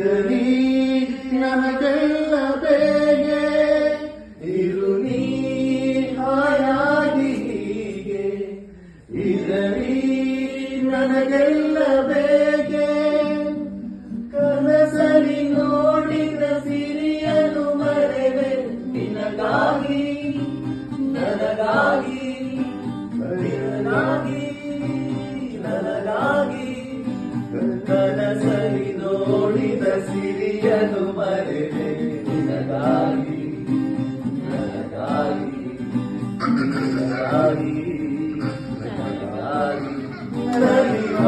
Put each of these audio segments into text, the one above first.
ಇರಲಿ ನನಗೆಲ್ಲ ಬೇಗೆ ಇರು ನೀ ಹಾಯಾಗಿ ಹೀಗೆ ಇರಲಿ ನನಗೆಲ್ಲ ಬೇಗೆ ಕನಸಲಿ ನೋಡಿದ ಸಿರಿಯನು ಮರೆವೆ ನಿನಗಾಗಿ ನನಗಾಗಿ ನಿನಗಾಗಿ ನನಗಾಗಿ ಕನಸಲಿ ನೋಡಿದ ಸಿರಿಯನು ಮರೆವೆ ನಿನಗಾಗಿ ನನಗಾಗಿ ನನಗಾಗಿ ನನಗಾಗಿ ನಲಿವ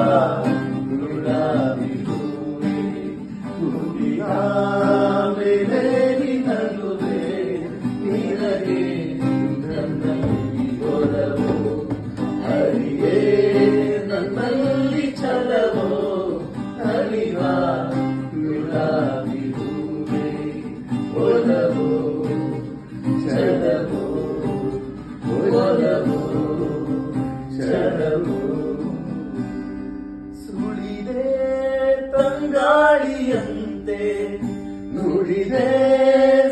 ಗುಲಾಬಿ ಹೂವೆ ಹುಡುಗಿಯ ಮೇಲೆ ನಿನಗುವೆ ನಿನಗೆ ನನ್ನಲ್ಲಿ ಒಲವು ಹರಿಯೇ ನನ್ನಲ್ಲಿ ಛಲವೋ ನಲಿವ ಗುಲಾಬಿ ಹೂವೆ ಒಲವು ಛಲವೋ ಒಲವು ಛಲವೋ ಸುಳಿದೆ ತಂಗಾಳಿಯಂತೆ ನುಡಿದೆ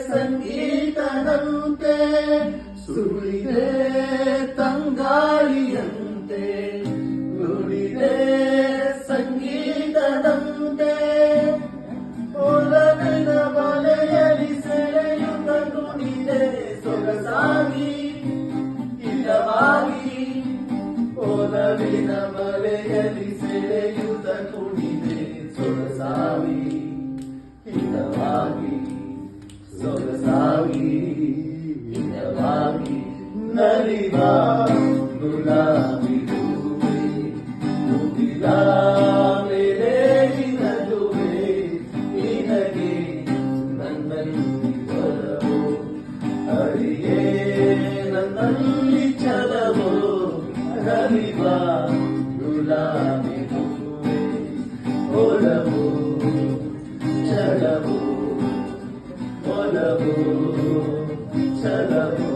ಸಂಗೀತದಂತೆ ಸುಳಿದೆ ತಂಗಾಳಿಯಂತೆ ನುಡಿದೆ ಸಂಗೀತದಂತೆ ಒಲವಿನ ಬಲೆಯಲಿ ಸೆಳೆಯುತ್ತ ನುಡಿದೆ ಸೊಗಸಾಗಿ ಇಲ್ಲವಾಗಿ ಒಲವಿನ ಬಲೆಯಲಿ ಸೆಳೆಯುತ್ತ ಕುಣಿದೆ ಸೊಗಸಾಗಿ ಹಿತವಾಗಿ ಸೊಗಸಾಗಿ ಹಿತವಾಗಿ ನಲಿವ ಗುಲಾಬಿ ಹೂವೆ ಮುಗಿದ ಮೇಲೆ ನಗುವೆ ನಿನಗೆ ನನ್ನಲ್ಲಿ ಒಲವು ಹರಿಯೇ ನನ್ನಲ್ಲಿ ಛಲವೋ ನಲಿವ ಗುಲಾಬಿ ಹೂವೆ ಒಲವು ಛಲವು ಒಲವು ಛಲವು